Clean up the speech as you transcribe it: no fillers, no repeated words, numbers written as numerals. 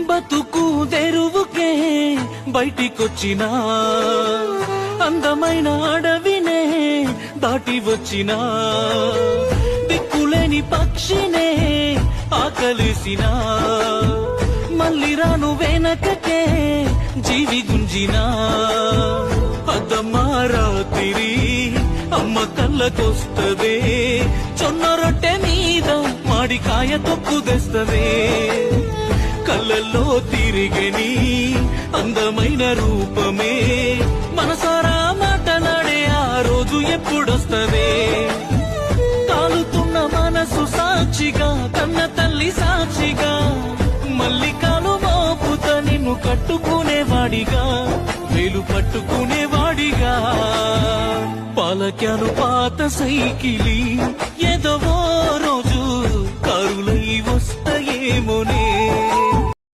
బతుకు తెరువుకే బయటికొచ్చినా అందమైన అడవినే దాటి వచ్చినా దిక్కులేని పక్షినే ఆకలిసినా మళ్ళీ రాను వెనకకే జీవి గుంజినా అద్దమ్మా రాత్రి అమ్మ కళ్ళకొస్తదే జొన్న రొట్టె మీద మాడికాయ తొక్కు తెస్తదే కళ్ళల్లో తిరిగని అందమైన రూపమే మనసారా మాటలాడే ఆ రోజు ఎప్పుడొస్తదే కాలుతున్న మనసు సాక్షిగా కన్న తల్లి సాక్షిగా మళ్ళీ కాలు మోపుత నిన్ను కట్టుకునేవాడిగా వేలు పట్టుకునేవాడిగా పాలక్యాను పాత సైకిలి ఏదో రోజు కారులై వస్తాయేమోనే